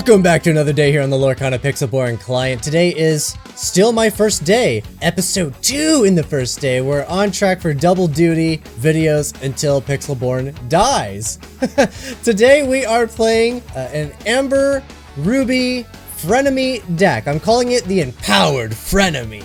Welcome back to another day here on the Lorcana Pixelborn client. Today is still my first day, episode 2 in the first day. We're on track for double duty videos until Pixelborn dies. Today we are playing an Amber Ruby Frenemy deck. I'm calling it the Empowered Frenemy.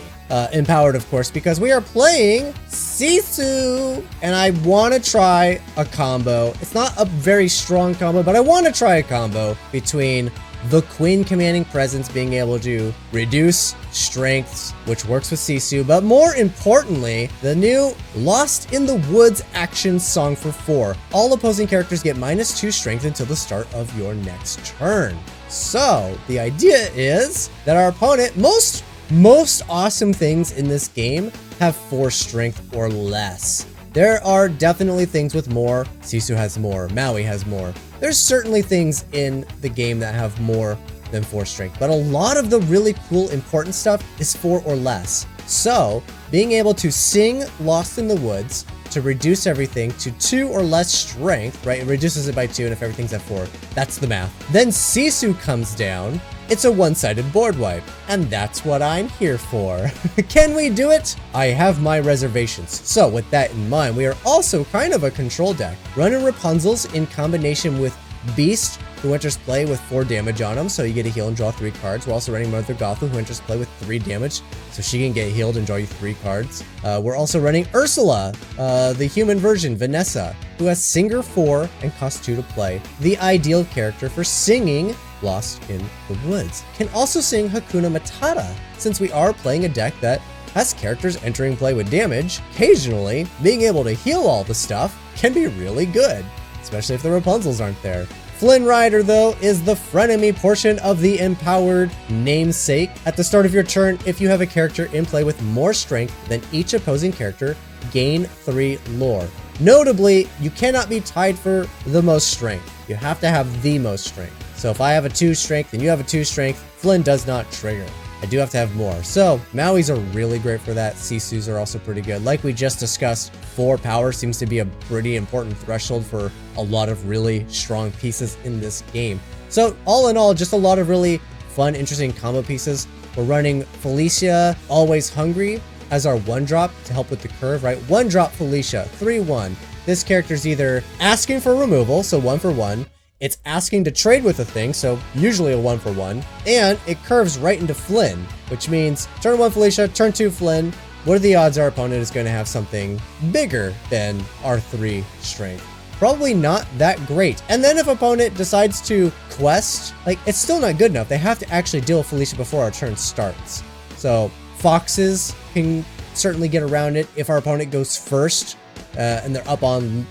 Empowered, of course, because we are playing Sisu, and I want to try a combo. It's not a very strong combo, but I want to try a combo between the Queen Commanding Presence being able to reduce strengths, which works with Sisu, but more importantly, the new Lost in the Woods action song for 4. All opposing characters get -2 strength until the start of your next turn. So, the idea is that our opponent, most awesome things in this game have 4 strength or less. There are definitely things with more. Sisu has more. Maui has more. There's certainly things in the game that have more than 4 strength, but a lot of the really cool, important stuff is 4 or less. So, being able to sing Lost in the Woods to reduce everything to 2 or less strength, right? It reduces it by 2, and if everything's at 4, that's the math. Then Sisu comes down. It's a one-sided board wipe, and that's what I'm here for. Can we do it? I have my reservations. So with that in mind, we are also kind of a control deck. Running Rapunzel's in combination with Beast, who enters play with 4 damage on him, so you get a heal and draw 3 cards. We're also running Mother Gothel, who enters play with 3 damage, so she can get healed and draw you 3 cards. We're also running Ursula, the human version, Vanessa, who has Singer 4 and costs 2 to play. The ideal character for singing Lost in the Woods. Can also sing Hakuna Matata, since we are playing a deck that has characters entering play with damage. Occasionally, being able to heal all the stuff can be really good, especially if the Rapunzels aren't there. Flynn Rider, though, is the frenemy portion of the empowered namesake. At the start of your turn, if you have a character in play with more strength than each opposing character, gain 3 lore. Notably, you cannot be tied for the most strength. You have to have the most strength. So if I have a 2 strength and you have a 2 strength, Flynn does not trigger. I do have to have more. So Maui's are really great for that. Sisu's are also pretty good. Like we just discussed, 4 power seems to be a pretty important threshold for a lot of really strong pieces in this game. So all in all, just a lot of really fun, interesting combo pieces. We're running Felicia, Always Hungry, as our 1-drop to help with the curve, right? 1-drop Felicia, 3/1. This character's either asking for removal, so 1 for 1. It's asking to trade with a thing, so usually a 1 for 1. And it curves right into Flynn, which means turn 1 Felicia, turn 2 Flynn. What are the odds our opponent is going to have something bigger than our 3 strength? Probably not that great. And then if opponent decides to quest, like, it's still not good enough. They have to actually deal with Felicia before our turn starts. So foxes can certainly get around it. If our opponent goes first and they're up on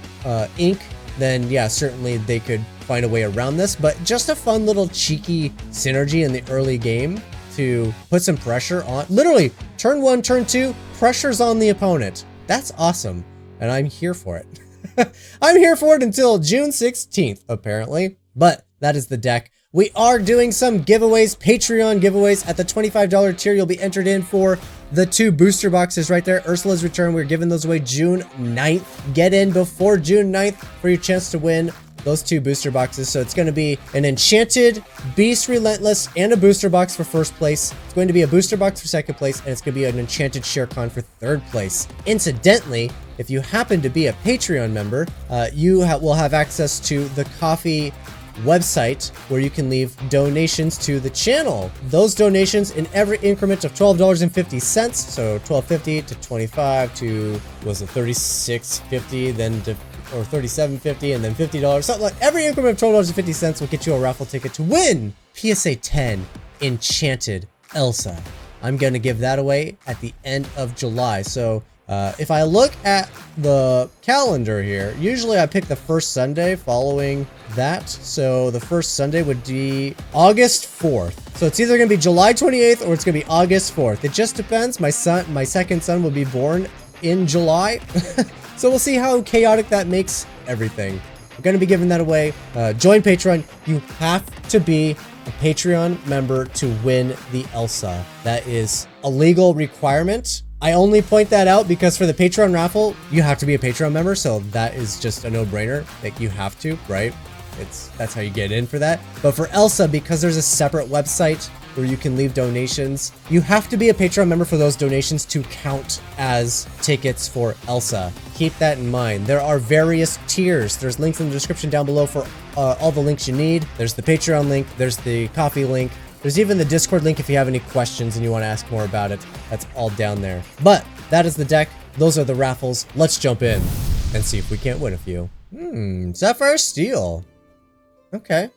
ink, then yeah, certainly they could find a way around this. But just a fun little cheeky synergy in the early game to put some pressure on. Literally, turn 1, turn 2, pressure's on the opponent. That's awesome, and I'm here for it. I'm here for it until June 16th, apparently. But that is the deck. We are doing some giveaways, Patreon giveaways. At the $25 tier, you'll be entered in for the 2 booster boxes right there. Ursula's Return, we're giving those away June 9th. Get in before June 9th for your chance to win those 2 booster boxes. So it's going to be an Enchanted Beast Relentless and a booster box for first place. It's going to be a booster box for second place, and it's going to be an Enchanted Shere Khan for third place. Incidentally, if you happen to be a Patreon member, you will have access to the Coffee website where you can leave donations to the channel. Those donations in every increment of $12.50, so $12.50 to $25 to, was it $36.50, then to, or $37.50, and then $50, something like. Every increment of $12.50 will get you a raffle ticket to win PSA 10 Enchanted Elsa. I'm going to give that away at the end of July. So if I look at the calendar here, usually I pick the first Sunday following that. So the first Sunday would be August 4th. So it's either going to be July 28th or it's going to be August 4th. It just depends. My second son will be born in July. So we'll see how chaotic that makes everything. We're going to be giving that away. Join Patreon. You have to be a Patreon member to win the Elsa. That is a legal requirement. I only point that out because for the Patreon raffle, you have to be a Patreon member, so that is just a no-brainer. Like, you have to, right? That's how you get in for that. But for Elsa, because there's a separate website where you can leave donations, you have to be a Patreon member for those donations to count as tickets for Elsa. Keep that in mind. There are various tiers. There's links in the description down below for all the links you need. There's the Patreon link. There's the coffee link. There's even the Discord link if you have any questions and you want to ask more about it. That's all down there. But that is the deck. Those are the raffles. Let's jump in and see if we can't win a few. Sapphire Steel. Okay.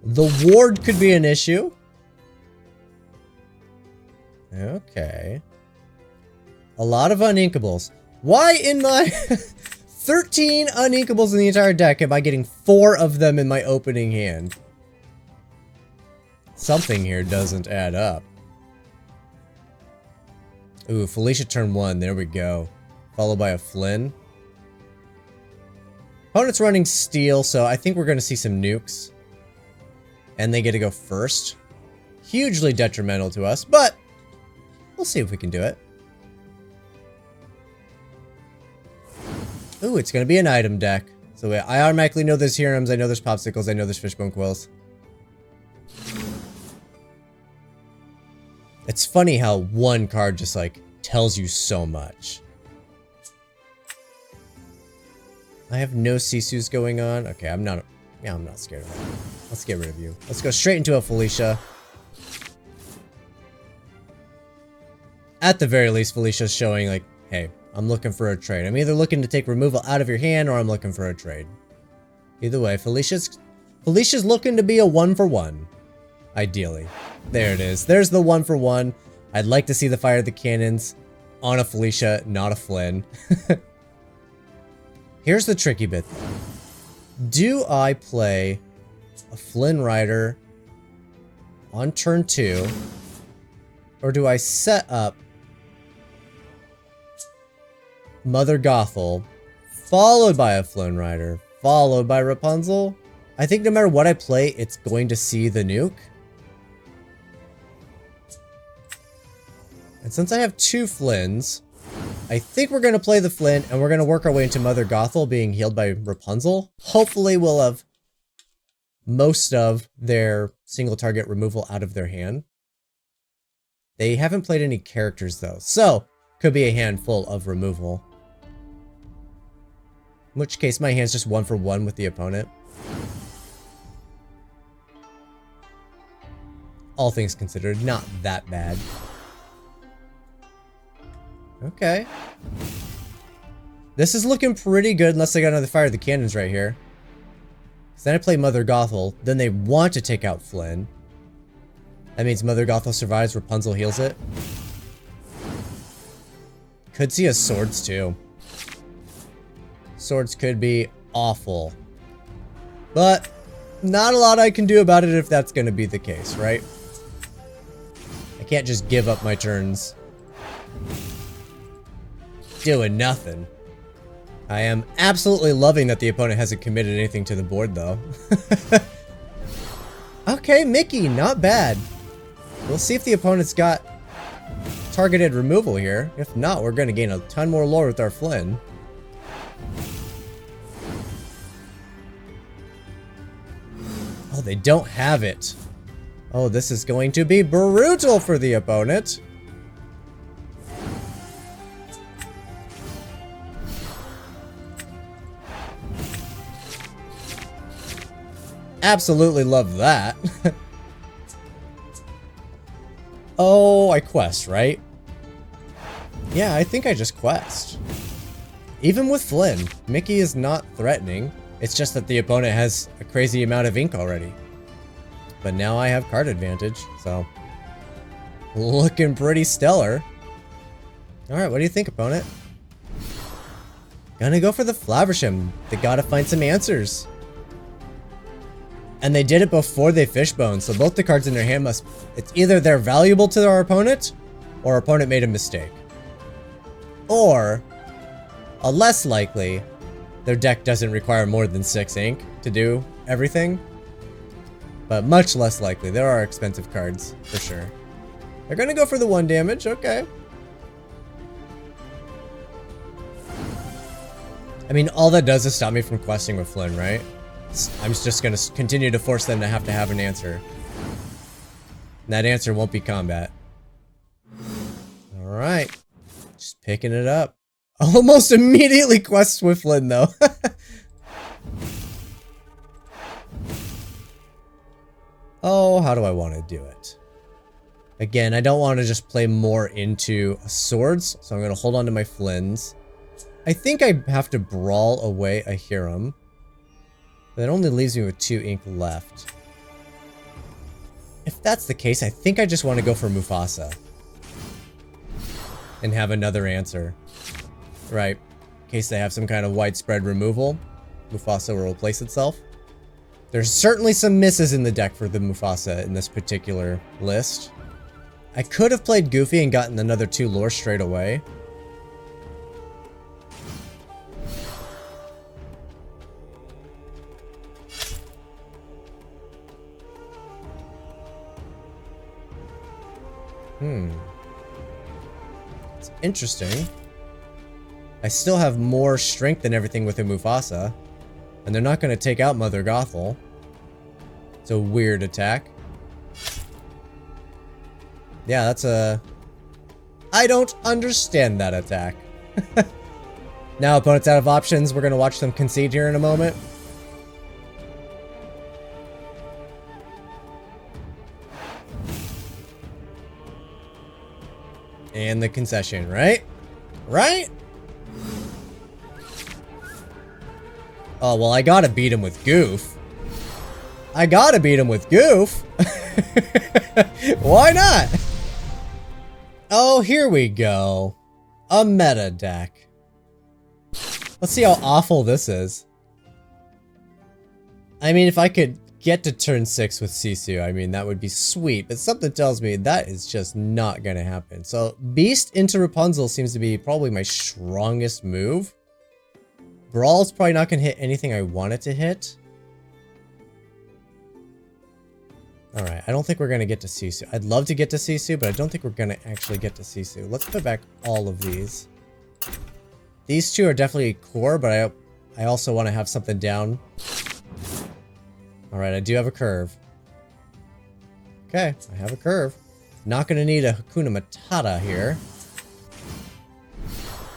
The ward could be an issue. Okay. A lot of uninkables. Why in my 13 uninkables in the entire deck am I getting 4 of them in my opening hand? Something here doesn't add up. Ooh, Felicia turn 1. There we go. Followed by a Flynn. Opponent's running Steel, so I think we're going to see some nukes. And they get to go first. Hugely detrimental to us, but we'll see if we can do it. Ooh, it's going to be an item deck. So I automatically know there's Hirams, I know there's Popsicles, I know there's Fishbone Quills. It's funny how one card just like tells you so much. I have no Sisus going on. Okay, I'm not scared of that. Let's get rid of you. Let's go straight into a Felicia. At the very least, Felicia's showing like, hey, I'm looking for a trade. I'm either looking to take removal out of your hand or I'm looking for a trade. Either way, Felicia's looking to be a 1-for-1. Ideally. There it is. There's the 1-for-1. I'd like to see the Fire the Cannons on a Felicia, not a Flynn. Here's the tricky bit though. Do I play a Flynn Rider on turn 2? Or do I set up Mother Gothel, followed by a Flynn Rider, followed by Rapunzel? I think no matter what I play, it's going to see the nuke. And since I have 2 Flynns, I think we're going to play the Flynn, and we're going to work our way into Mother Gothel being healed by Rapunzel. Hopefully we'll have most of their single target removal out of their hand. They haven't played any characters though, so could be a handful of removal. In which case my hand's just 1-for-1 with the opponent. All things considered, not that bad. Okay. This is looking pretty good unless they got another Fire the Cannons right here. So then I play Mother Gothel, then they want to take out Flynn. That means Mother Gothel survives, Rapunzel heals it. Could see a Swords too. Swords could be awful. But not a lot I can do about it if that's going to be the case, right? I can't just give up my turns doing nothing. I am absolutely loving that the opponent hasn't committed anything to the board though. Okay, Mickey, not bad. We'll see if the opponent's got targeted removal here. If not, we're going to gain a ton more lore with our Flynn. Oh, they don't have it. Oh, this is going to be brutal for the opponent. Absolutely love that. Oh, I quest, right? Yeah, I think I just quest. Even with Flynn, Mickey is not threatening. It's just that the opponent has a crazy amount of ink already. But now I have card advantage, so looking pretty stellar. Alright, what do you think, opponent? Gonna go for the Flaversham. They gotta find some answers. And they did it before they fishbone, so both the cards in their hand must... It's either they're valuable to our opponent, or our opponent made a mistake. Or, a less likely, their deck doesn't require more than 6 ink to do everything. But much less likely. There are expensive cards, for sure. They're gonna go for the 1 damage, okay. I mean, all that does is stop me from questing with Flynn, right? I'm just gonna continue to force them to have an answer. And that answer won't be combat. Alright. Just picking it up. Almost immediately quests with Flynn, though. Oh, how do I want to do it? Again, I don't want to just play more into swords, so I'm going to hold on to my Flynns. I think I have to brawl away a Hiram. That only leaves me with 2 ink left. If that's the case, I think I just want to go for Mufasa. And have another answer. Right. In case they have some kind of widespread removal, Mufasa will replace itself. There's certainly some misses in the deck for the Mufasa in this particular list. I could have played Goofy and gotten another 2 lore straight away. It's interesting. I still have more strength and everything with a Mufasa. And they're not going to take out Mother Gothel. It's a weird attack. Yeah, that's a... I don't understand that attack. Now opponent's out of options. We're going to watch them concede here in a moment. And the concession, right? Right? Oh, well, I gotta beat him with Goof. I gotta beat him with Goof. Why not? Oh, here we go. A meta deck. Let's see how awful this is. I mean, if I could get to turn 6 with Sisu, I mean, that would be sweet. But something tells me that is just not gonna happen. So, Beast into Rapunzel seems to be probably my strongest move. Brawl's probably not gonna hit anything I want it to hit. Alright, I don't think we're gonna get to Sisu. I'd love to get to Sisu, but I don't think we're gonna actually get to Sisu. Let's put back all of these. These 2 are definitely core, but I also want to have something down. Alright, I do have a curve. Okay, I have a curve. Not gonna need a Hakuna Matata here.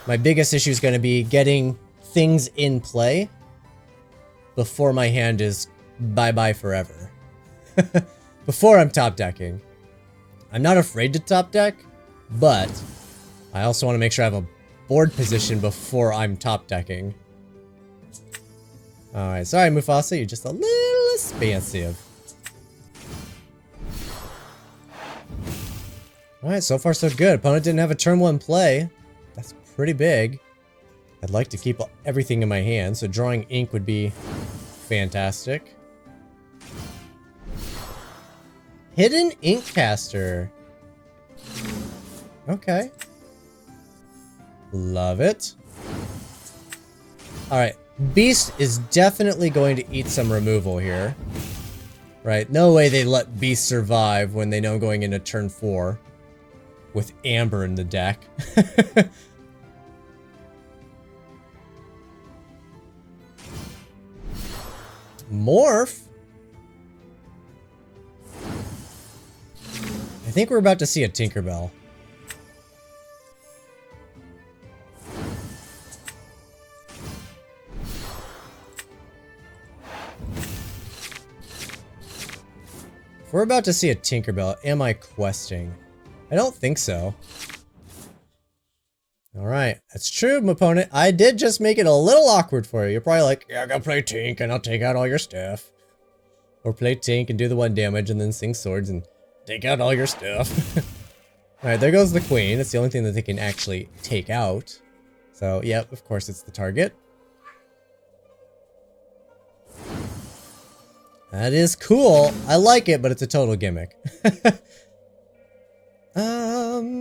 My biggest issue is gonna be getting things in play before my hand is bye-bye forever. Before I'm top decking. I'm not afraid to top deck, but I also want to make sure I have a board position before I'm top decking. Alright, sorry Mufasa, you're just a little expansive. Alright, so far so good. Opponent didn't have a turn 1 play. That's pretty big. I'd like to keep everything in my hand, so drawing ink would be fantastic. Hidden Ink Caster. Okay. Love it. Alright, Beast is definitely going to eat some removal here. Right, no way they let Beast survive when they know going into turn 4. With Amber in the deck. Morph? I think we're about to see a Tinkerbell. If we're about to see a Tinkerbell, am I questing? I don't think so. Alright, that's true, my opponent. I did just make it a little awkward for you. You're probably like, yeah, go play Tink and I'll take out all your stuff. Or play Tink and do the 1 damage and then sing swords and take out all your stuff. Alright, there goes the queen. It's the only thing that they can actually take out. So, yep, of course it's the target. That is cool. I like it, but it's a total gimmick.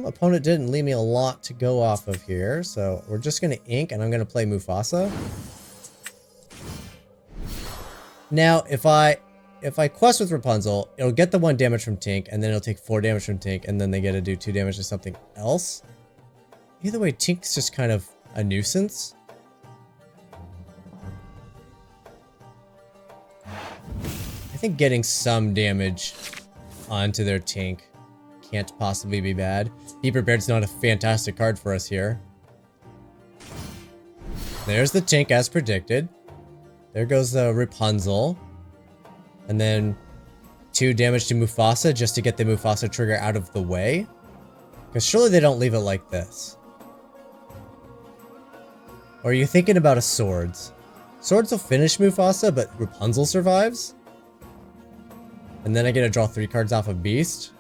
Opponent didn't leave me a lot to go off of here, so we're just gonna ink and I'm gonna play Mufasa. Now, if I quest with Rapunzel, it'll get the 1 damage from Tink, and then it'll take 4 damage from Tink, and then they get to do 2 damage to something else. Either way, Tink's just kind of a nuisance. think getting some damage onto their Tink can't possibly be bad. Be Prepared's not a fantastic card for us here. There's the Tink as predicted. There goes the Rapunzel. And then 2 damage to Mufasa just to get the Mufasa trigger out of the way. Because surely they don't leave it like this. Or are you thinking about a Swords? Swords will finish Mufasa, but Rapunzel survives? And then I get to draw 3 cards off of Beast?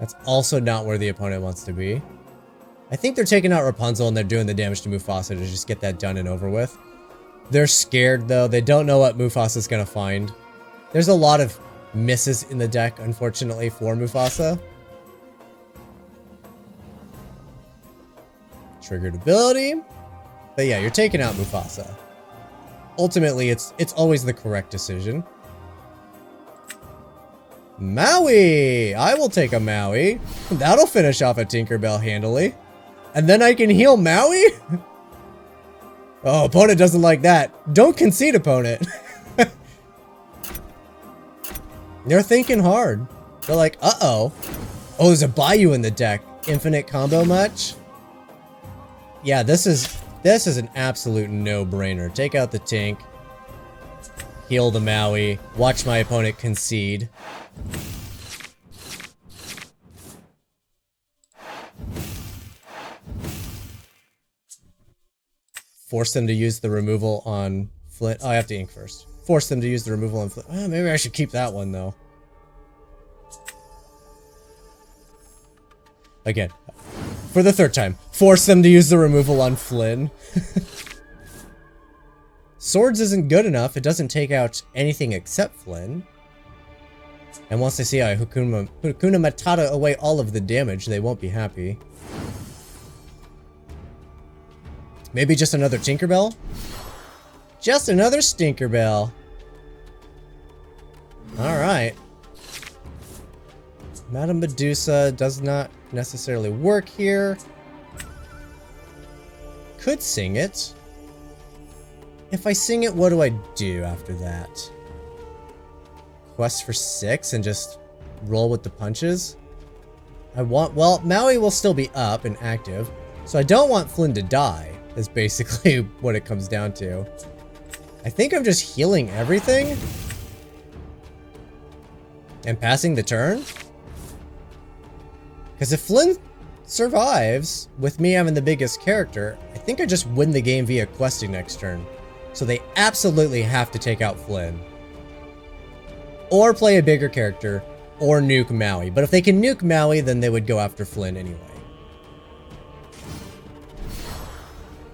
That's also not where the opponent wants to be. I think they're taking out Rapunzel and they're doing the damage to Mufasa to just get that done and over with. They're scared though. They don't know what Mufasa's gonna find. There's a lot of misses in the deck, unfortunately, for Mufasa. Triggered ability. But yeah, you're taking out Mufasa. Ultimately, it's always the correct decision. Maui! I will take a Maui. That'll finish off a Tinkerbell handily. And then I can heal Maui? Oh, opponent doesn't like that. Don't concede, opponent. They're thinking hard. They're like, uh-oh. Oh, there's a Bayou in the deck. Infinite combo much? Yeah, this is an absolute no-brainer. Take out the Tink. Heal the Maui. Watch my opponent concede. Force them to use the removal on Flynn. Oh, I have to ink first. Force them to use the removal on Flynn. Oh, maybe I should keep that one, though. Again. For the 3rd time. Force them to use the removal on Flynn. Swords isn't good enough. It doesn't take out anything except Flynn. And once they see I Hakuna Matata away all of the damage, they won't be happy. Maybe just another Tinkerbell? Just another Stinkerbell. Alright. Madame Medusa does not necessarily work here. Could sing it. If I sing it, what do I do after that? Quest for 6 and just roll with the punches? Well, Maui will still be up and active, so I don't want Flynn to die, is basically what it comes down to. I think I'm just healing everything and passing the turn. Because if Flynn survives, with me having the biggest character, I think I just win the game via questing next turn. So they absolutely have to take out Flynn. Or play a bigger character, or nuke Maui. But if they can nuke Maui, then they would go after Flynn anyway.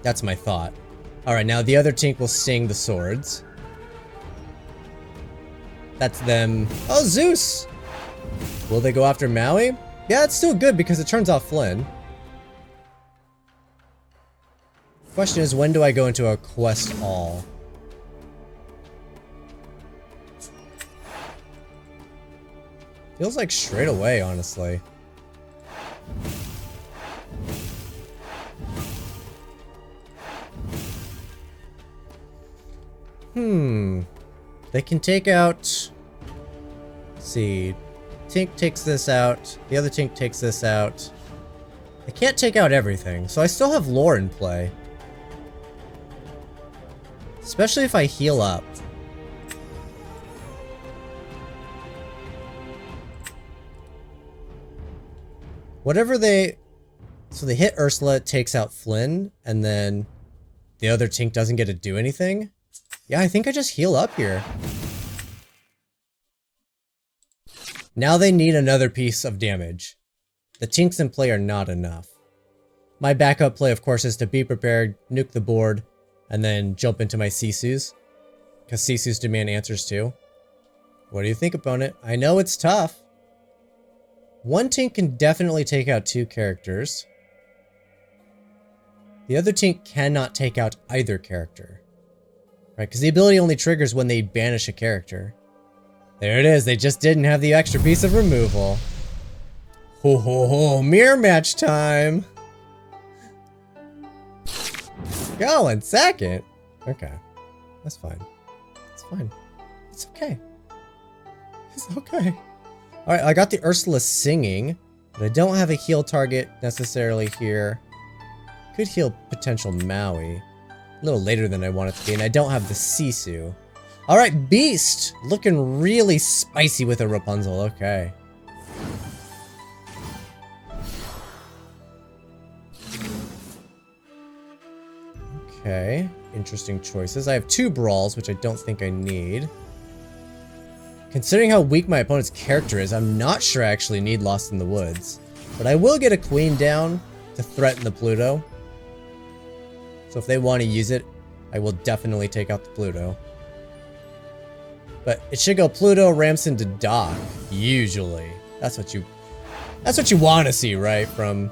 That's my thought. Alright, now the other Tink will sing the swords. That's them. Oh, Zeus! Will they go after Maui? Yeah, it's still good because it turns off Flynn. Question is, when do I go into a quest all? Feels like straight away, honestly. They can take out... Let's see. Tink takes this out. The other Tink takes this out. I can't take out everything, so I still have lore in play. Especially if I heal up. Whatever they... So they hit Ursula, it takes out Flynn, and then the other Tink doesn't get to do anything. Yeah, I think I just heal up here. Now they need another piece of damage. The Tinks in play are not enough. My backup play, of course, is to be prepared, nuke the board, and then jump into my Sisus. Because Sisus demand answers too. What do you think, opponent? I know it's tough. One Tink can definitely take out 2 characters. The other Tink cannot take out either character. Right, because the ability only triggers when they banish a character. There it is, they just didn't have the extra piece of removal. Ho ho ho, mirror match time! Going second? Okay, that's fine. It's fine. It's okay. It's okay. Alright, I got the Ursula singing, but I don't have a heal target necessarily here. Could heal potential Maui. A little later than I want it to be, and I don't have the Sisu. Alright, Beast! Looking really spicy with a Rapunzel, okay. Okay, interesting choices. I have 2 brawls, which I don't think I need. Considering how weak my opponent's character is, I'm not sure I actually need Lost in the Woods. But I will get a queen down to threaten the Pluto. So if they want to use it, I will definitely take out the Pluto. But it should go Pluto, Ramson to Doc, usually. That's what you want to see, right? From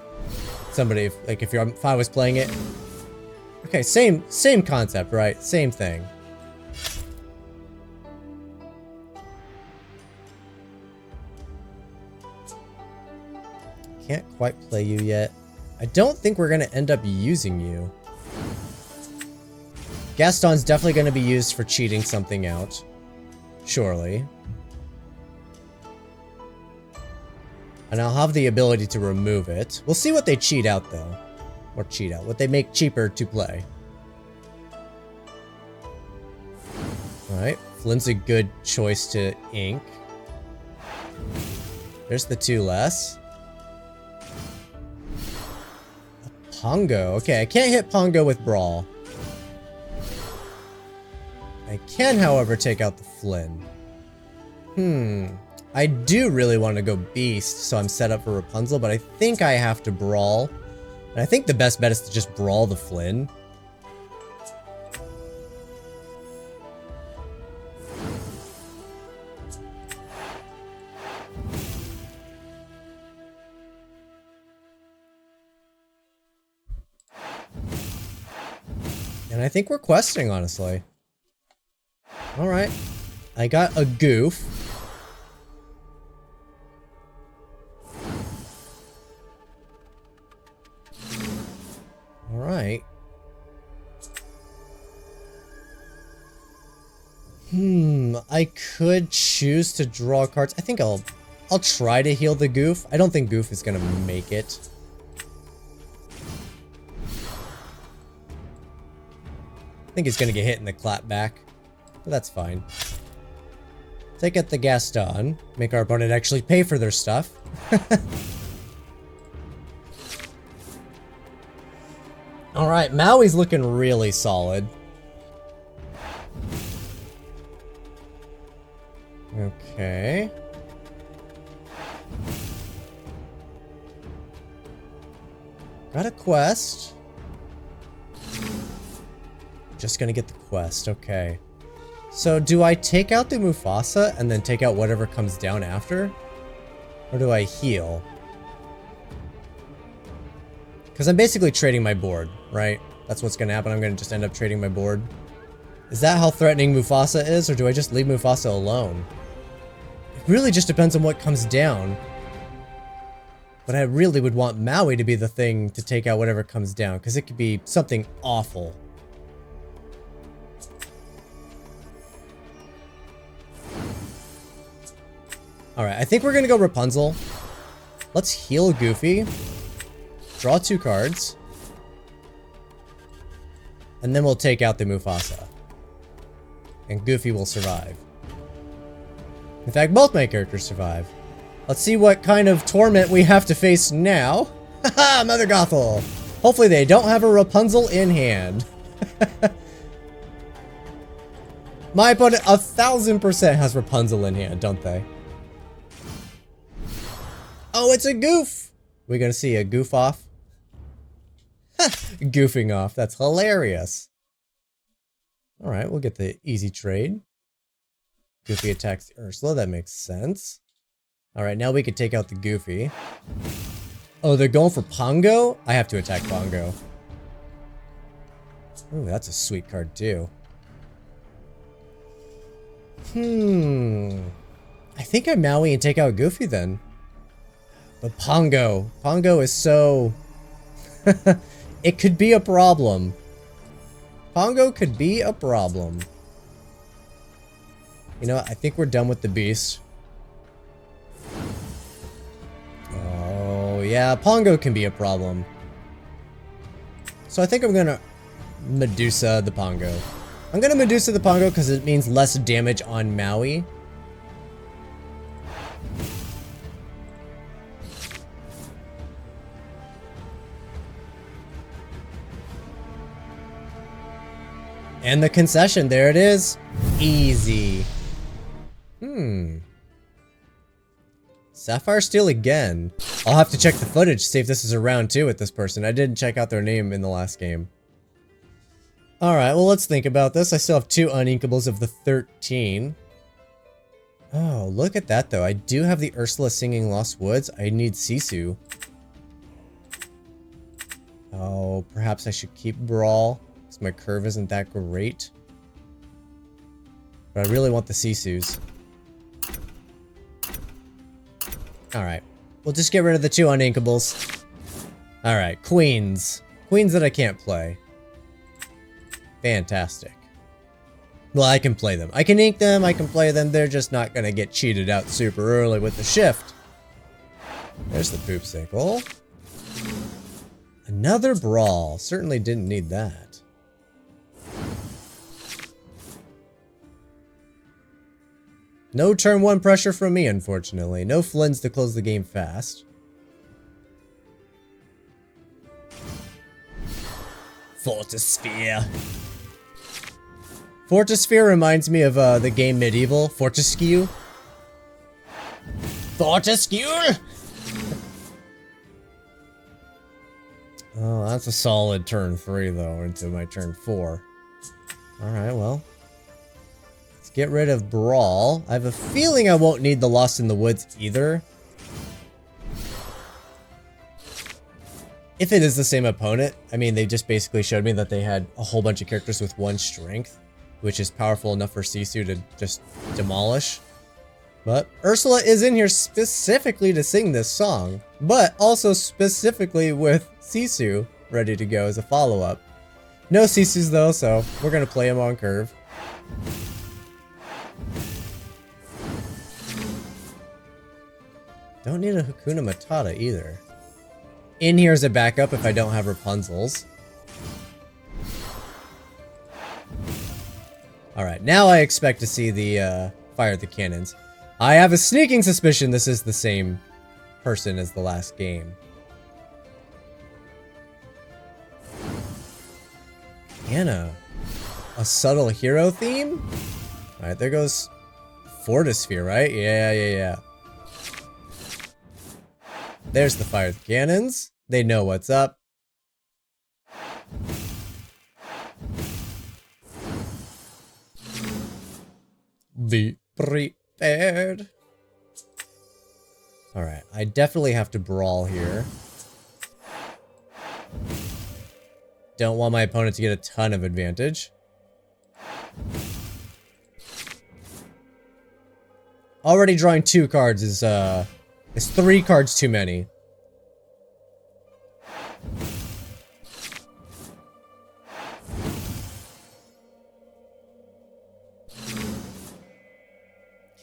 somebody, like if I was playing it. Okay, same concept, right? Same thing. Can't quite play you yet. I don't think we're gonna end up using you. Gaston's definitely gonna be used for cheating something out. Surely. And I'll have the ability to remove it. We'll see what they cheat out though. Or cheat out. What they make cheaper to play. Alright. Flynn's a good choice to ink. There's the 2 less. A Pongo. Okay, I can't hit Pongo with Brawl. I can, however, take out the Flynn. I do really want to go Beast, so I'm set up for Rapunzel, but I think I have to Brawl. And I think the best bet is to just Brawl the Flynn. And I think we're questing, honestly. Alright. I got a goof. Alright. I could choose to draw cards. I think I'll try to heal the goof. I don't think goof is gonna make it. I think he's gonna get hit in the clapback. But that's fine. Take out the Gaston. Make our opponent actually pay for their stuff. Alright, Maui's looking really solid. Okay. Got a quest. Just gonna get the quest, okay. So do I take out the Mufasa and then take out whatever comes down after? Or do I heal? Because I'm basically trading my board, right? That's what's gonna happen. I'm gonna just end up trading my board. Is that how threatening Mufasa is, or do I just leave Mufasa alone? It really just depends on what comes down. But I really would want Maui to be the thing to take out whatever comes down, because it could be something awful. Alright, I think we're gonna go Rapunzel. Let's heal Goofy. Draw 2 cards. And then we'll take out the Mufasa. And Goofy will survive. In fact, both my characters survive. Let's see what kind of torment we have to face now. Haha, Mother Gothel! Hopefully they don't have a Rapunzel in hand. My opponent 1000% has Rapunzel in hand, don't they? Oh, it's a goof! We're gonna see a goof off. Goofing off, that's hilarious. Alright, we'll get the easy trade. Goofy attacks Ursula, that makes sense. Alright, now we can take out the Goofy. Oh, they're going for Pongo? I have to attack Pongo. Ooh, that's a sweet card too. I think I Maui and take out Goofy then. But Pongo is so... It could be a problem. Pongo could be a problem. You know, I think we're done with the beast. Yeah, Pongo can be a problem. So I think I'm gonna Medusa the Pongo. I'm gonna Medusa the Pongo because it means less damage on Maui. And the concession, there it is. Easy. Sapphire Steel again. I'll have to check the footage, see if this is a round 2 with this person. I didn't check out their name in the last game. Alright, well let's think about this. I still have 2 uninkables of the 13. Oh, look at that though. I do have the Ursula singing Lost Woods. I need Sisu. Oh, perhaps I should keep Brawl, because my curve isn't that great. But I really want the Sisus. Alright, we'll just get rid of the 2 uninkables. Alright, Queens. Queens that I can't play. Fantastic. Well, I can play them. I can ink them, I can play them. They're just not gonna get cheated out super early with the shift. There's the Poopsicle. Another Brawl. Certainly didn't need that. No turn 1 pressure from me, unfortunately. No Flynn's to close the game fast. Fortisphere. Fortisphere reminds me of the game Medieval, Fortescue. Fortescue! Oh, that's a solid turn 3 though, into my turn 4. Alright, well. Let's get rid of Brawl. I have a feeling I won't need the Lost in the Woods either. If it is the same opponent, I mean, they just basically showed me that they had a whole bunch of characters with 1 strength, which is powerful enough for Sisu to just demolish. But Ursula is in here specifically to sing this song, but also specifically with Sisu ready to go as a follow-up. No Sisus though, so we're gonna play him on curve. Don't need a Hakuna Matata either. In here as a backup if I don't have Rapunzel's. Alright, now I expect to see the fire the cannons. I have a sneaking suspicion this is the same person as the last game. Anna. A subtle hero theme? Alright, there goes Fortisphere, right? Yeah. There's the fire the cannons. They know what's up. Be prepared. Alright, I definitely have to Brawl here. Don't want my opponent to get a ton of advantage. Already drawing 2 cards is 3 cards too many.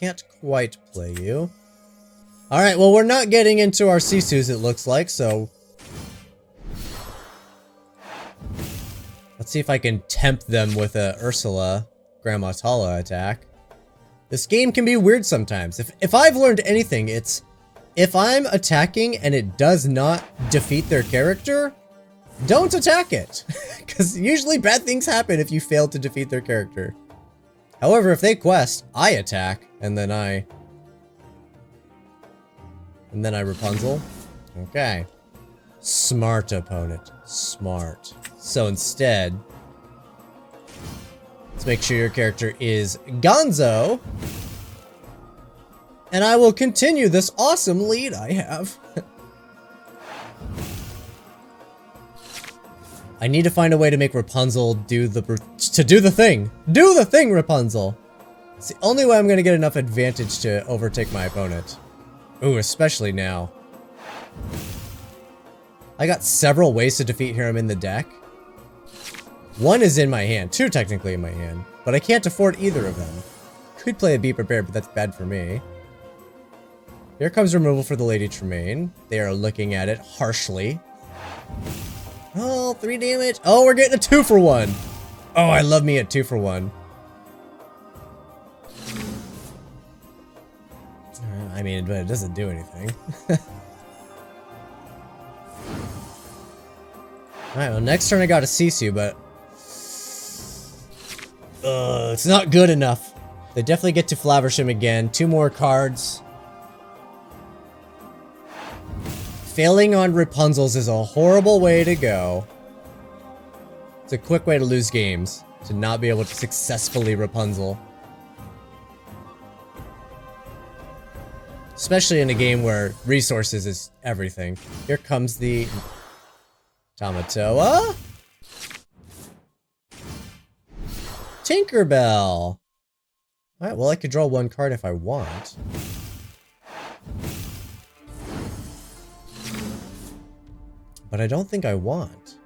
Can't quite play you. Alright, well we're not getting into our Sisus it looks like, so... Let's see if I can tempt them with a Ursula Grandma Tala attack. This game can be weird sometimes. If I've learned anything, it's... If I'm attacking and it does not defeat their character, don't attack it. Because usually bad things happen if you fail to defeat their character. However, if they quest, I attack, and then I Rapunzel. Okay. Smart opponent. Smart. So instead, let's make sure your character is Gonzo. And I will continue this awesome lead I have. I need to find a way to make Rapunzel do the thing. Do the thing, Rapunzel. It's the only way I'm gonna get enough advantage to overtake my opponent. Ooh, especially now. I got several ways to defeat him in the deck. 1 is in my hand, 2 technically in my hand, but I can't afford either of them. Could play a Be Prepared, but that's bad for me. Here comes removal for the Lady Tremaine. They are looking at it harshly. Oh, 3 damage. Oh, we're getting a 2 for 1. Oh, I love me at 2 for 1. I mean, but it doesn't do anything. Alright, well, next turn I got a Sisu, but... it's not good enough. They definitely get to Flaversham again. 2 more cards. Failing on Rapunzel's is a horrible way to go. It's a quick way to lose games. To not be able to successfully Rapunzel. Especially in a game where resources is everything. Here comes the... Tamatoa? Tinkerbell! Alright, well I could draw 1 card if I want. But I don't think I want.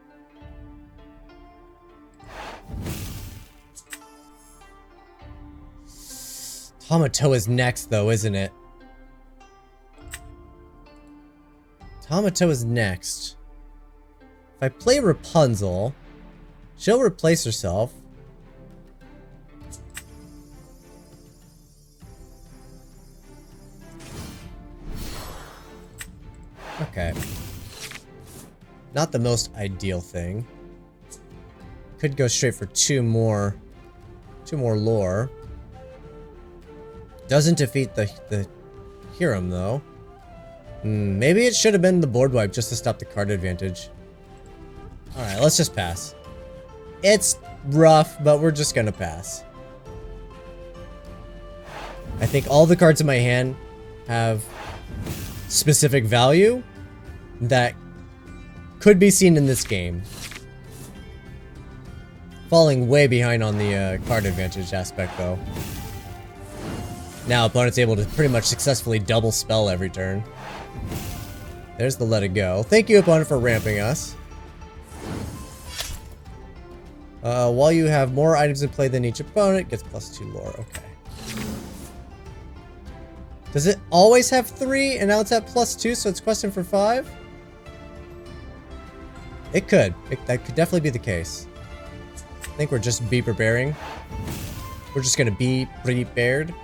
Tamatoa is next though, isn't it? Tamatoa is next. If I play Rapunzel, she'll replace herself. Okay. Not the most ideal thing. Could go straight for 2 more lore. Doesn't defeat the Hiram though. Maybe it should have been the board wipe just to stop the card advantage. Alright, let's just pass. It's rough, but we're just gonna pass. I think all the cards in my hand have specific value that could be seen in this game. Falling way behind on the card advantage aspect though. Now opponent's able to pretty much successfully double spell every turn. There's the let it go. Thank you opponent for ramping us. While you have more items in play than each opponent, gets +2 lore. Okay. Does it always have 3 and now it's at +2, so it's questing for 5? It could. That could definitely be the case. I think we're just be preparing. We're just gonna be prepared.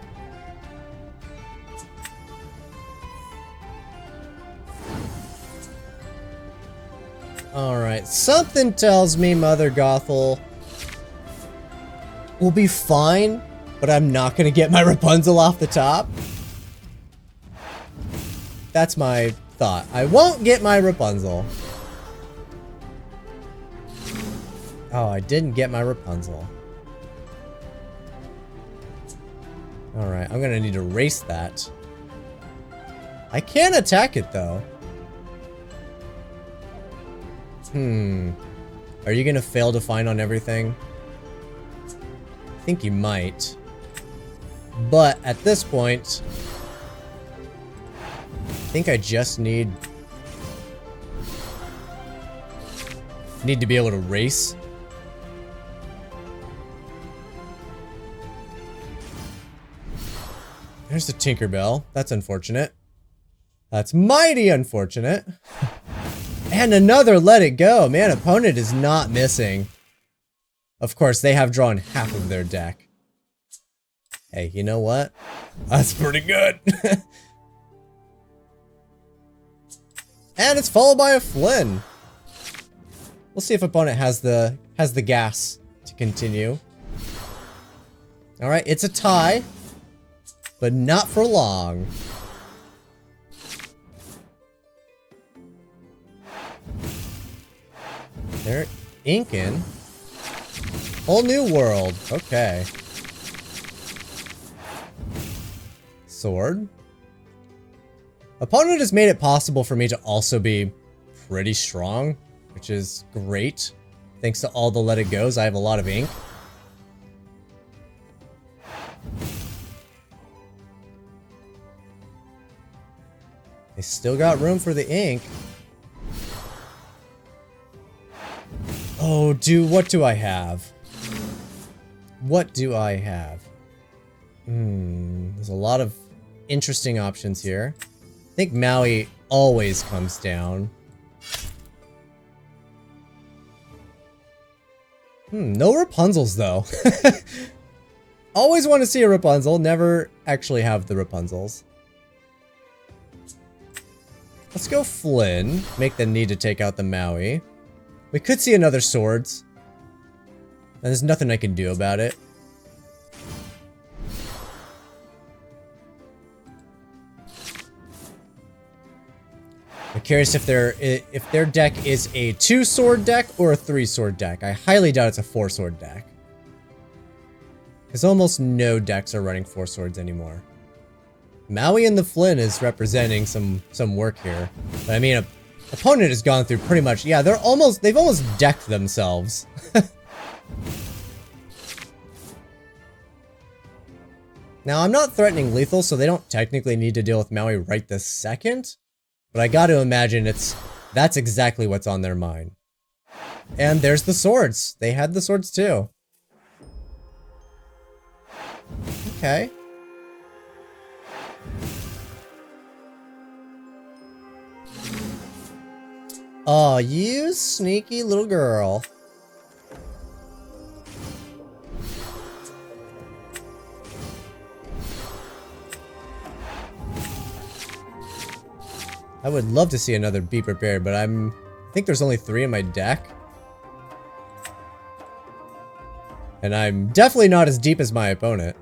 Alright, something tells me Mother Gothel will be fine, but I'm not gonna get my Rapunzel off the top. That's my thought. I won't get my Rapunzel. Oh, I didn't get my Rapunzel. Alright, I'm gonna need to erase that. I can attack it though. Are you gonna fail to find on everything? I think you might. But at this point, I think I just need to be able to race. There's the Tinkerbell. That's unfortunate. That's mighty unfortunate. And another let it go. Man, opponent is not missing. Of course, they have drawn half of their deck. Hey, you know what? That's pretty good. And it's followed by a Flynn. We'll see if opponent has the gas to continue. Alright, it's a tie. But not for long. They're inking. Whole new world. Okay. Sword. Opponent has made it possible for me to also be pretty strong, which is great. Thanks to all the let it goes, I have a lot of ink. They still got room for the ink. Oh, what do I have? What do I have? There's a lot of interesting options here. I think Maui always comes down. No Rapunzels though. Always want to see a Rapunzel, never actually have the Rapunzels. Let's go Flynn, make them need to take out the Maui. We could see another swords. And there's nothing I can do about it. I'm curious if their deck is a 2-sword deck or a 3-sword deck. I highly doubt it's a 4-sword deck. Because almost no decks are running 4 swords anymore. Maui and the Flynn is representing some work here. But I mean, opponent has gone through pretty much, yeah, they've almost decked themselves. Now, I'm not threatening lethal, so they don't technically need to deal with Maui right this second. But I gotta imagine that's exactly what's on their mind. And there's the swords. They had the swords too. Okay. Oh, you sneaky little girl. I would love to see another Be Prepared, but I think there's only 3 in my deck. And I'm definitely not as deep as my opponent.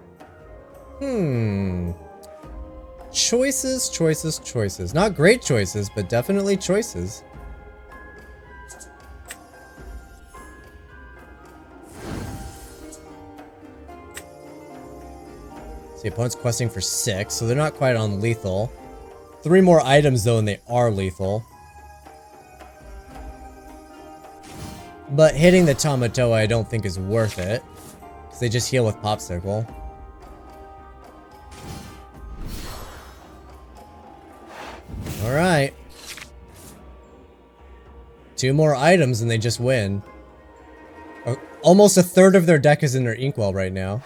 Choices, choices, choices. Not great choices, but definitely choices. So the opponent's questing for 6, so they're not quite on lethal. 3 more items though, and they are lethal. But hitting the Tamatoa I don't think is worth it. Because they just heal with Popsicle. Alright. 2 more items and they just win. Almost a third of their deck is in their Inkwell right now.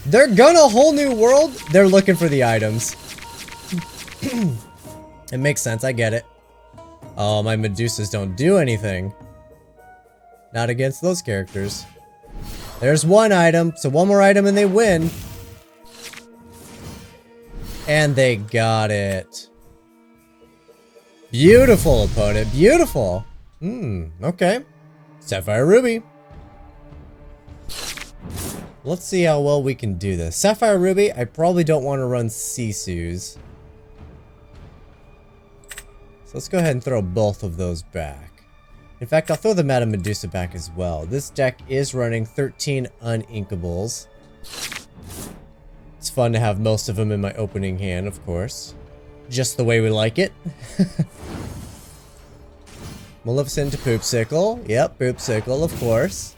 They're gonna whole new world. They're looking for the items. It makes sense, I get it. Oh, my Medusas don't do anything. Not against those characters. There's 1 item, so 1 more item and they win. And they got it. Beautiful, opponent, beautiful. Okay. Sapphire Ruby. Let's see how well we can do this. Sapphire Ruby, I probably don't want to run Sisu's. So let's go ahead and throw both of those back. In fact, I'll throw the Madame Medusa back as well. This deck is running 13 Uninkables. It's fun to have most of them in my opening hand, of course. Just the way we like it. Maleficent to Poopsicle. Yep, Poopsicle, of course.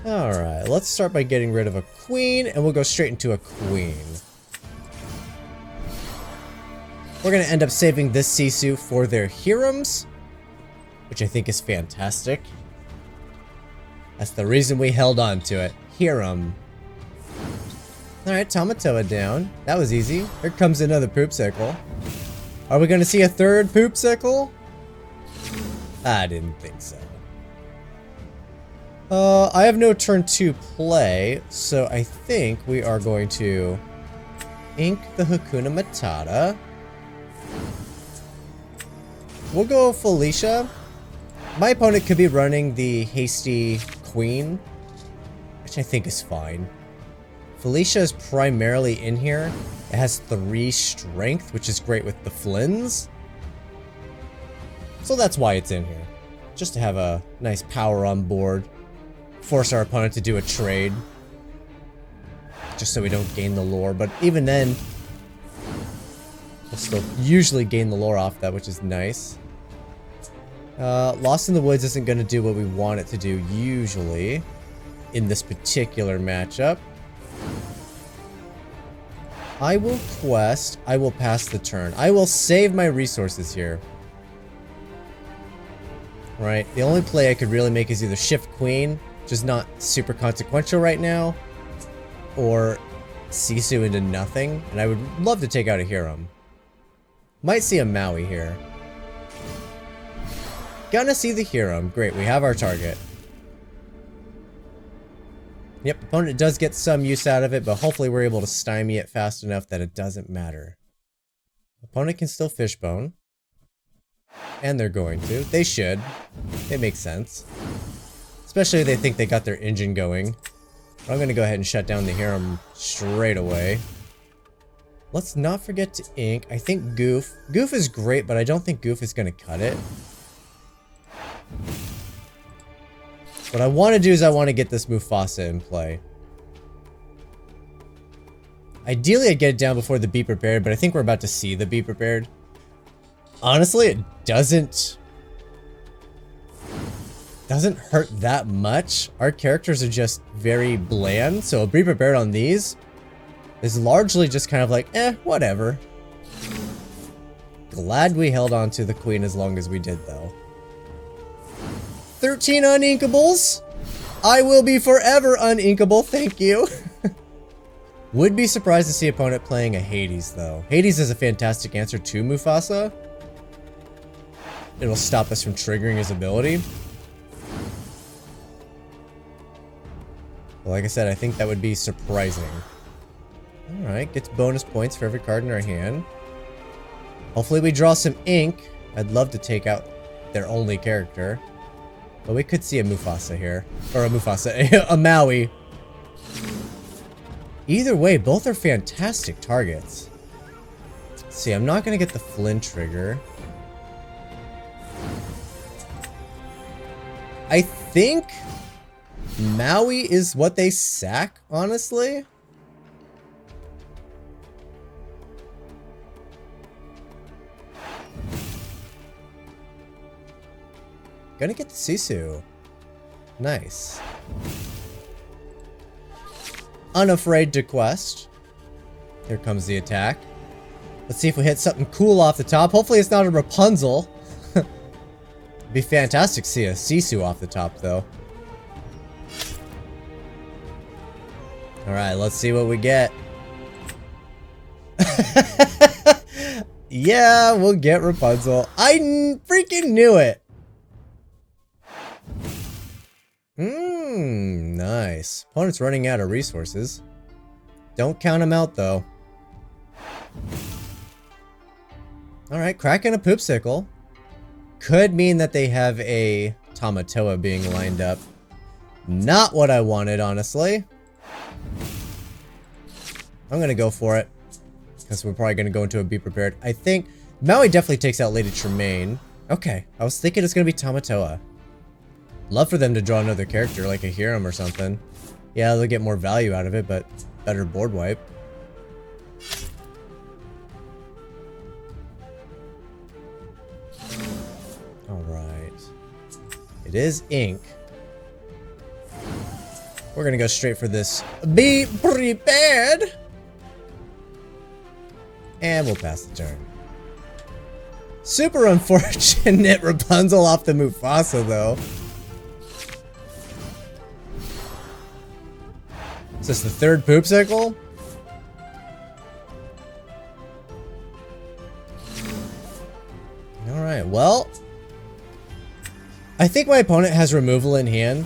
Alright, let's start by getting rid of a queen, and we'll go straight into a queen. We're going to end up saving this Sisu for their Hirams, which I think is fantastic. That's the reason we held on to it. Hiram. Alright, Tamatoa down. That was easy. Here comes another Poopsicle. Are we going to see a third Poopsicle? I didn't think so. I have no turn to play, so I think we are going to ink the Hakuna Matata. We'll go Felicia. My opponent could be running the hasty queen, which I think is fine. Felicia is primarily in here. It has 3 strength, which is great with the Flynns. So that's why it's in here. Just to have a nice power on board. Force our opponent to do a trade. Just so we don't gain the lore, but even then, we'll still usually gain the lore off that, which is nice. Lost in the Woods isn't going to do what we want it to do usually in this particular matchup. I will quest. I will pass the turn. I will save my resources here. Right. The only play I could really make is either Shift Queen, which is not super consequential right now, or Sisu into nothing, and I would love to take out a Hiram. Might see a Maui here. Gonna see the Hiram. Great, we have our target. Yep, opponent does get some use out of it, but hopefully we're able to stymie it fast enough that it doesn't matter. Opponent can still fishbone. And they're going to. They should. It makes sense. Especially if they think they got their engine going. But I'm gonna go ahead and shut down the Hiram straight away. Let's not forget to ink. I think Goof. Goof is great, but I don't think Goof is gonna cut it. What I want to do is I want to get this Mufasa in play. Ideally, I'd get it down before the Be Prepared, but I think we're about to see the Be Prepared. Honestly, it doesn't hurt that much. Our characters are just very bland, so a Be Prepared on these is largely just kind of like, whatever. Glad we held on to the Queen as long as we did, though. 13 uninkables. I will be forever uninkable, thank you. Would be surprised to see opponent playing a Hades, though. Hades is a fantastic answer to Mufasa. It'll stop us from triggering his ability. Well, like I said, I think that would be surprising. Alright, gets bonus points for every card in our hand. Hopefully we draw some ink. I'd love to take out their only character. But we could see a Mufasa here. Or a Mufasa. A Maui. Either way, both are fantastic targets. Let's see, I'm not going to get the Flynn trigger. I think Maui is what they sack, honestly. Gonna get the Sisu. Nice. Unafraid to quest. Here comes the attack. Let's see if we hit something cool off the top. Hopefully it's not a Rapunzel. It'd be fantastic to see a Sisu off the top, though. Alright, let's see what we get. Yeah, we'll get Rapunzel. I freaking knew it. Nice. Opponent's running out of resources. Don't count them out, though. Alright, cracking a Poopsicle. Could mean that they have a Tamatoa being lined up. Not what I wanted, honestly. I'm gonna go for it. Because we're probably gonna go into a Be Prepared. I think Maui definitely takes out Lady Tremaine. Okay, I was thinking it's gonna be Tamatoa. Love for them to draw another character, like a Hiram or something. Yeah, they'll get more value out of it, but better board wipe. Alright. It is ink. We're gonna go straight for this. Be prepared! And we'll pass the turn. Super unfortunate Rapunzel off the Mufasa, though. Is this the third Poopsicle? Alright, well. I think my opponent has removal in hand.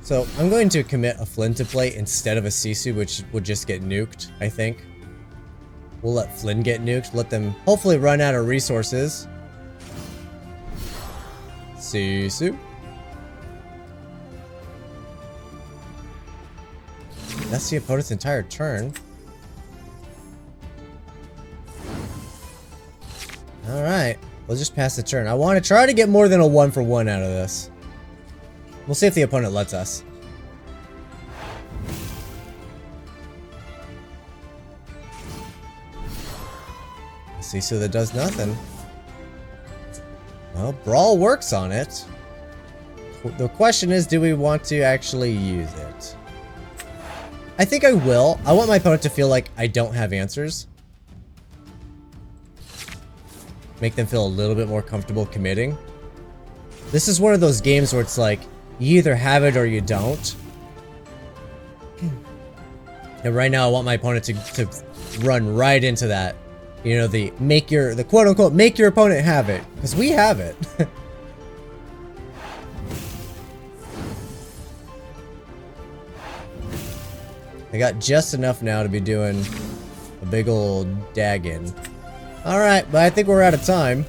So I'm going to commit a Flynn to play instead of a Sisu, which would just get nuked, I think. We'll let Flynn get nuked. Let them hopefully run out of resources. Sisu. That's the opponent's entire turn. Alright, we'll just pass the turn. I want to try to get more than a 1-for-1 out of this. We'll see if the opponent lets us. Sisu that does nothing. Well, Brawl works on it. The question is, do we want to actually use it? I think I will. I want my opponent to feel like I don't have answers. Make them feel a little bit more comfortable committing. This is one of those games where it's like, you either have it or you don't. And right now I want my opponent to run right into that. You know, the quote unquote make your opponent have it. Because we have it. I got just enough now to be doing a big old daggin. Alright, but I think we're out of time.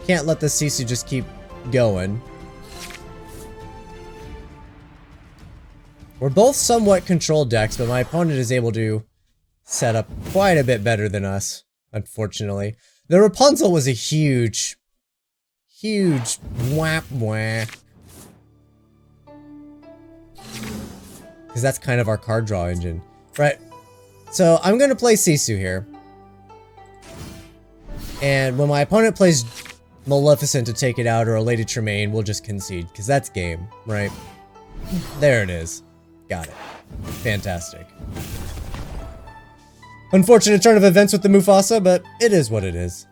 Can't let this Sisu just keep going. We're both somewhat controlled decks, but my opponent is able to set up quite a bit better than us, unfortunately. The Rapunzel was a huge whap wah. Because that's kind of our card draw engine. Right. So I'm going to play Sisu here. And when my opponent plays Maleficent to take it out or a Lady Tremaine, we'll just concede. Because that's game, right? There it is. Got it. Fantastic. Unfortunate turn of events with the Mufasa, but it is what it is.